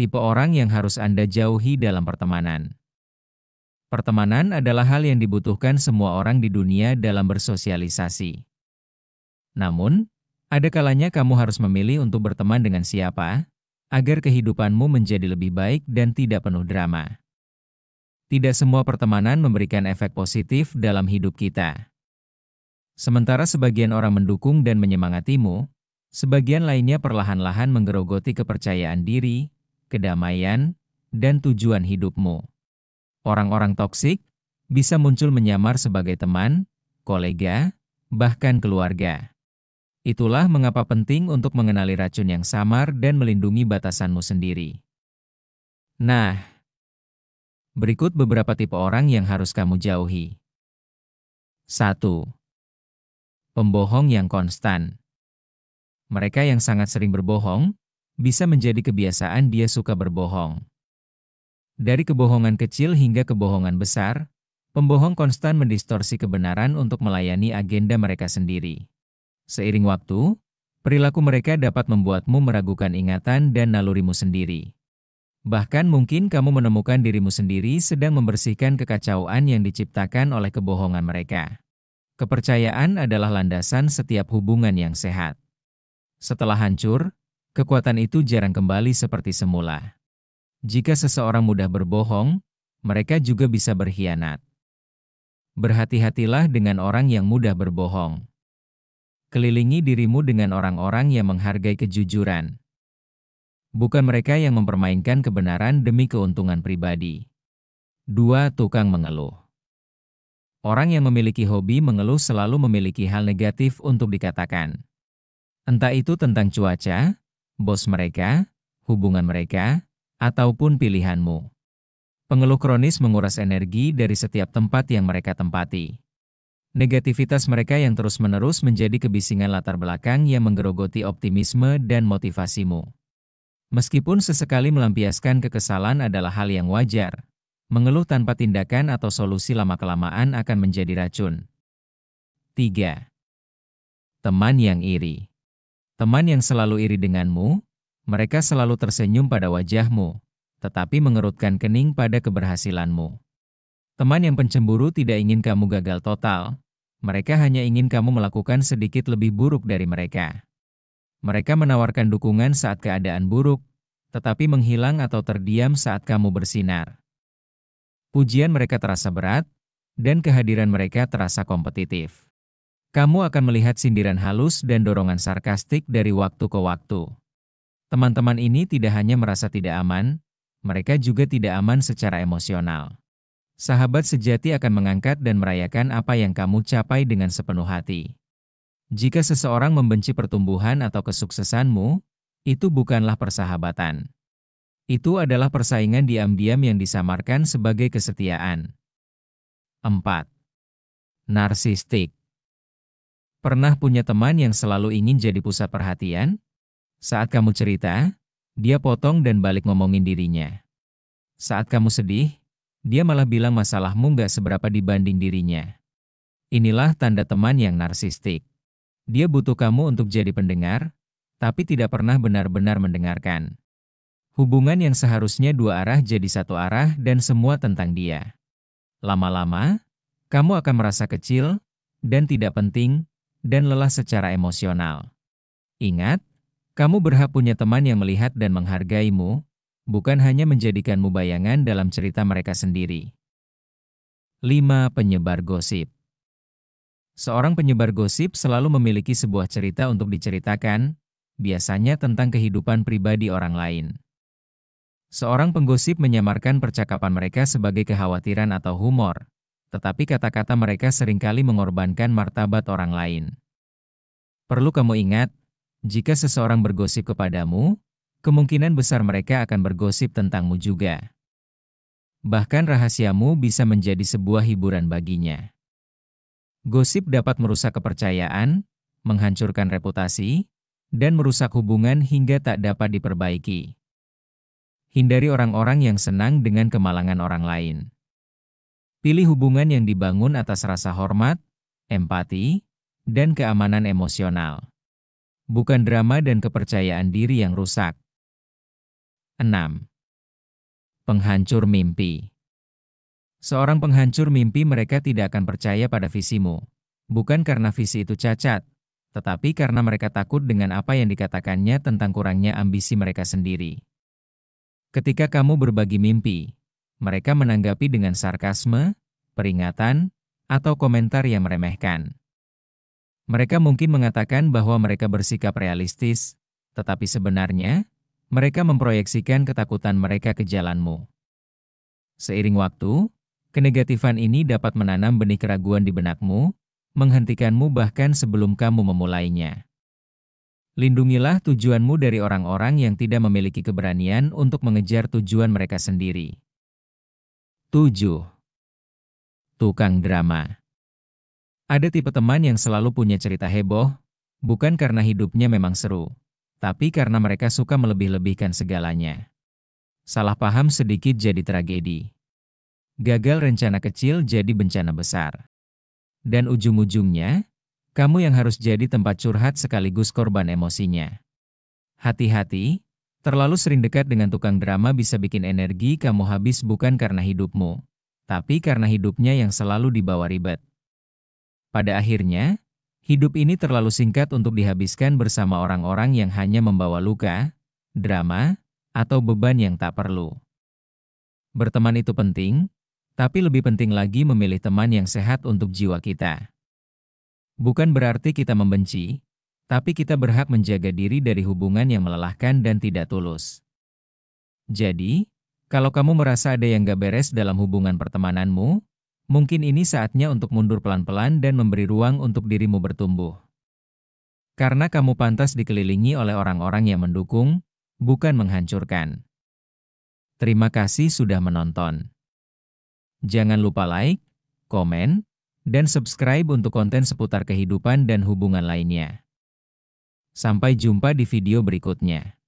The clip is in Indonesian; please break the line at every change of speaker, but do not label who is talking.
Tipe orang yang harus Anda jauhi dalam pertemanan. Pertemanan adalah hal yang dibutuhkan semua orang di dunia dalam bersosialisasi. Namun, ada kalanya kamu harus memilih untuk berteman dengan siapa, agar kehidupanmu menjadi lebih baik dan tidak penuh drama. Tidak semua pertemanan memberikan efek positif dalam hidup kita. Sementara sebagian orang mendukung dan menyemangatimu, sebagian lainnya perlahan-lahan menggerogoti kepercayaan diri, kedamaian, dan tujuan hidupmu. Orang-orang toksik bisa muncul menyamar sebagai teman, kolega, bahkan keluarga. Itulah mengapa penting untuk mengenali racun yang samar dan melindungi batasanmu sendiri. Nah, berikut beberapa tipe orang yang harus kamu jauhi. 1. Pembohong yang konstan. Mereka yang sangat sering berbohong, bisa menjadi kebiasaan dia suka berbohong. Dari kebohongan kecil hingga kebohongan besar, pembohong konstan mendistorsi kebenaran untuk melayani agenda mereka sendiri. Seiring waktu, perilaku mereka dapat membuatmu meragukan ingatan dan nalurimu sendiri. Bahkan mungkin kamu menemukan dirimu sendiri sedang membersihkan kekacauan yang diciptakan oleh kebohongan mereka. Kepercayaan adalah landasan setiap hubungan yang sehat. Setelah hancur, kekuatan itu jarang kembali seperti semula. Jika seseorang mudah berbohong, mereka juga bisa berkhianat. Berhati-hatilah dengan orang yang mudah berbohong. Kelilingi dirimu dengan orang-orang yang menghargai kejujuran. Bukan mereka yang mempermainkan kebenaran demi keuntungan pribadi. 2. Tukang mengeluh. Orang yang memiliki hobi mengeluh selalu memiliki hal negatif untuk dikatakan. Entah itu tentang cuaca, bos mereka, hubungan mereka, ataupun pilihanmu. Pengeluh kronis menguras energi dari setiap tempat yang mereka tempati. Negativitas mereka yang terus-menerus menjadi kebisingan latar belakang yang menggerogoti optimisme dan motivasimu. Meskipun sesekali melampiaskan kekesalan adalah hal yang wajar, mengeluh tanpa tindakan atau solusi lama-kelamaan akan menjadi racun. 3. Teman yang iri. Teman yang selalu iri denganmu, mereka selalu tersenyum pada wajahmu, tetapi mengerutkan kening pada keberhasilanmu. Teman yang pencemburu tidak ingin kamu gagal total, mereka hanya ingin kamu melakukan sedikit lebih buruk dari mereka. Mereka menawarkan dukungan saat keadaan buruk, tetapi menghilang atau terdiam saat kamu bersinar. Pujian mereka terasa berat, dan kehadiran mereka terasa kompetitif. Kamu akan melihat sindiran halus dan dorongan sarkastik dari waktu ke waktu. Teman-teman ini tidak hanya merasa tidak aman, mereka juga tidak aman secara emosional. Sahabat sejati akan mengangkat dan merayakan apa yang kamu capai dengan sepenuh hati. Jika seseorang membenci pertumbuhan atau kesuksesanmu, itu bukanlah persahabatan. Itu adalah persaingan diam-diam yang disamarkan sebagai kesetiaan. 4. Narsistik. Pernah punya teman yang selalu ingin jadi pusat perhatian? Saat kamu cerita, dia potong dan balik ngomongin dirinya. Saat kamu sedih, dia malah bilang masalahmu nggak seberapa dibanding dirinya. Inilah tanda teman yang narsistik. Dia butuh kamu untuk jadi pendengar, tapi tidak pernah benar-benar mendengarkan. Hubungan yang seharusnya dua arah jadi satu arah dan semua tentang dia. Lama-lama, kamu akan merasa kecil, dan tidak penting, dan lelah secara emosional. Ingat, kamu berhak punya teman yang melihat dan menghargaimu, bukan hanya menjadikanmu bayangan dalam cerita mereka sendiri. 5. Penyebar gosip. Seorang penyebar gosip selalu memiliki sebuah cerita untuk diceritakan, biasanya tentang kehidupan pribadi orang lain. Seorang penggosip menyamarkan percakapan mereka sebagai kekhawatiran atau humor, tetapi kata-kata mereka seringkali mengorbankan martabat orang lain. Perlu kamu ingat, jika seseorang bergosip kepadamu, kemungkinan besar mereka akan bergosip tentangmu juga. Bahkan rahasiamu bisa menjadi sebuah hiburan baginya. Gosip dapat merusak kepercayaan, menghancurkan reputasi, dan merusak hubungan hingga tak dapat diperbaiki. Hindari orang-orang yang senang dengan kemalangan orang lain. Pilih hubungan yang dibangun atas rasa hormat, empati, dan keamanan emosional. Bukan drama dan kepercayaan diri yang rusak. 6. Penghancur mimpi. Seorang penghancur mimpi mereka tidak akan percaya pada visimu. Bukan karena visi itu cacat, tetapi karena mereka takut dengan apa yang dikatakannya tentang kurangnya ambisi mereka sendiri. Ketika kamu berbagi mimpi, mereka menanggapi dengan sarkasme, peringatan, atau komentar yang meremehkan. Mereka mungkin mengatakan bahwa mereka bersikap realistis, tetapi sebenarnya, mereka memproyeksikan ketakutan mereka ke jalanmu. Seiring waktu, kenegatifan ini dapat menanam benih keraguan di benakmu, menghentikanmu bahkan sebelum kamu memulainya. Lindungilah tujuanmu dari orang-orang yang tidak memiliki keberanian untuk mengejar tujuan mereka sendiri. 7. Tukang drama. Ada tipe teman yang selalu punya cerita heboh, bukan karena hidupnya memang seru, tapi karena mereka suka melebih-lebihkan segalanya. Salah paham sedikit jadi tragedi. Gagal rencana kecil jadi bencana besar. Dan ujung-ujungnya, kamu yang harus jadi tempat curhat sekaligus korban emosinya. Hati-hati, terlalu sering dekat dengan tukang drama bisa bikin energi kamu habis bukan karena hidupmu, tapi karena hidupnya yang selalu dibawa ribet. Pada akhirnya, hidup ini terlalu singkat untuk dihabiskan bersama orang-orang yang hanya membawa luka, drama, atau beban yang tak perlu. Berteman itu penting, tapi lebih penting lagi memilih teman yang sehat untuk jiwa kita. Bukan berarti kita membenci, tapi kita berhak menjaga diri dari hubungan yang melelahkan dan tidak tulus. Jadi, kalau kamu merasa ada yang gak beres dalam hubungan pertemananmu, mungkin ini saatnya untuk mundur pelan-pelan dan memberi ruang untuk dirimu bertumbuh. Karena kamu pantas dikelilingi oleh orang-orang yang mendukung, bukan menghancurkan. Terima kasih sudah menonton. Jangan lupa like, komen, dan subscribe untuk konten seputar kehidupan dan hubungan lainnya. Sampai jumpa di video berikutnya.